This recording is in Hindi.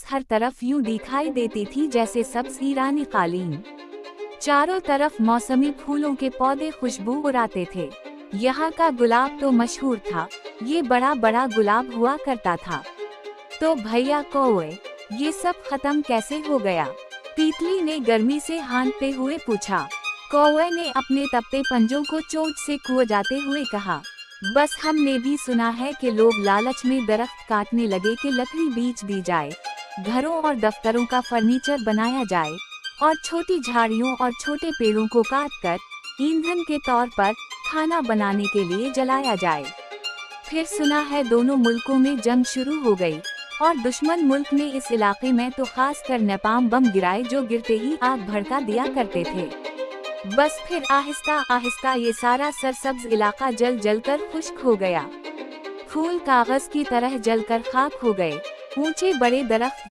हर तरफ यूं दिखाई देती थी जैसे सब्ज ईरानी कालीन। चारों तरफ मौसमी फूलों के पौधे खुशबू उड़ाते थे। यहाँ का गुलाब तो मशहूर था, ये बड़ा बड़ा गुलाब हुआ करता था। तो भैया कौवे, ये सब खत्म कैसे हो गया? तितली ने गर्मी से हांफते हुए पूछा। कौवे ने अपने तपते पंजों को चोंच से कुचलते हुए कहा, बस हमने भी सुना है कि लोग लालच में दरख्त काटने लगे कि लकड़ी बेच दी जाए, घरों और दफ्तरों का फर्नीचर बनाया जाए और छोटी झाड़ियों और छोटे पेड़ों को काटकर ईंधन के तौर पर खाना बनाने के लिए जलाया जाए। फिर सुना है दोनों मुल्कों में जंग शुरू हो गई और दुश्मन मुल्क ने इस इलाके में तो खासकर नैपाम बम गिराए जो गिरते ही आग भड़का दिया करते थे। बस फिर आहिस्ता आहिस्ता ये सारा सरसब्ज इलाका जल जल कर खुश्क हो गया। फूल कागज की तरह जलकर खाक हो गए। ऊंचे बड़े दरख्त